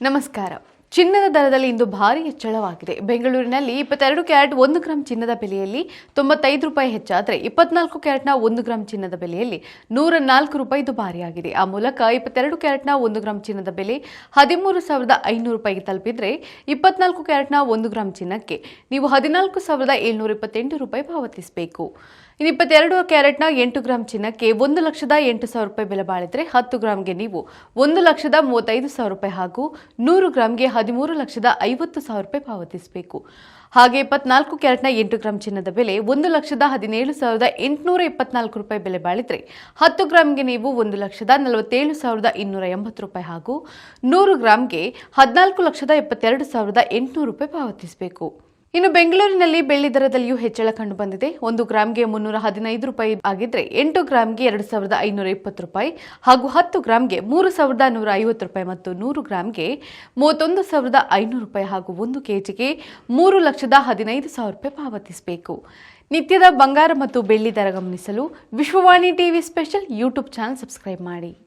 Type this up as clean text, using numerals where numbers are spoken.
ನಮಸ್ಕಾರ. ಚಿನ್ನದ ದರದಲ್ಲಿ ಇಂದು ಭಾರಿ ಹೆಚ್ಚಳವಾಗಿದೆ. ಬೆಂಗಳೂರಿನಲ್ಲಿ 22 ಕ್ಯಾರೆಟ್ 1 ಗ್ರಾಂ ಚಿನ್ನದ ಬೆಲೆಯಲ್ಲಿ 95 ರೂಪಾಯಿ ಹೆಚ್ಚಾದರೆ 24 ಕ್ಯಾರೆಟ್ನ 1 ಗ್ರಾಂ ಚಿನ್ನದ ಬೆಲೆಯಲ್ಲಿ 104 ರೂಪಾಯಿ ದುಬಾರಿಯಾಗಿದೆ. ಆ ಮೂಲಕ 22 ಕ್ಯಾರೆಟ್ನ 1 ಗ್ರಾಂ ಚಿನ್ನದ ಬೆಲೆ 13,500 ರೂಪಾಯಿಗೆ ತಲುಪಿದರೆ 24 ಕ್ಯಾರೆಟ್ನ 1 ಗ್ರಾಂ ಚಿನ್ನಕ್ಕೆ ನೀವು 14,728 ರೂಪಾಯಿ ಪಾವತಿಸಬೇಕು. 22 ಕ್ಯಾರೆಟ್ನ 8 ಗ್ರಾಂ ಚಿನ್ನಕ್ಕೆ 1,08,000 ರೂಪಾಯಿ ಬೆಲೆ ಬಾಳಿದರೆ 10 ಗ್ರಾಂಗೆ ನೀವು 1,35,000 ರೂಪಾಯಿ ಹಾಗೂ 100 ಗ್ರಾಂಗೆ 13,50,000 ರೂಪಾಯಿ ಪಾವತಿಸಬೇಕು. ಹಾಗೆ 24 ಕ್ಯಾರೆಟ್ನ 8 ಗ್ರಾಂ ಚಿನ್ನದ ಬೆಲೆ 1,17,824 ರೂಪಾಯಿ ಬೆಲೆ ಬಾಳಿದರೆ 10 ಗ್ರಾಂಗೆ ನೀವು 1,47,280 ರೂಪಾಯಿ ಹಾಗೂ 100 ಗ್ರಾಂಗೆ 14,72,800 ರೂಪಾಯಿ ಪಾವತಿಸಬೇಕು. ಇನ್ನು ಬೆಂಗಳೂರಿನಲ್ಲಿ ಬೆಳ್ಳಿ ದರದಲ್ಲಿಯೂ ಹೆಚ್ಚಳ ಕಂಡು ಬಂದಿದೆ. 1 ಗ್ರಾಂಗೆ 315 ರೂಪಾಯಿ ಆಗಿದ್ರೆ 8 ಗ್ರಾಂಗೆ 2,520 ರೂಪಾಯಿ ಹಾಗೂ 10 ಗ್ರಾಂಗೆ 3,150 ರೂಪಾಯಿ ಮತ್ತು 100 ಗ್ರಾಂಗೆ 31,500 ರೂಪಾಯಿ ಹಾಗೂ 1 ಕೆಜಿಗೆ 3,15,000 ರೂಪಾಯಿ ಪಾವತಿಸಬೇಕು. ನಿತ್ಯದ ಬಂಗಾರ ಮತ್ತು ಬೆಳ್ಳಿ ದರ ಗಮನಿಸಲು Vishwavani TV special YouTube channel subscribe ಮಾಡಿ.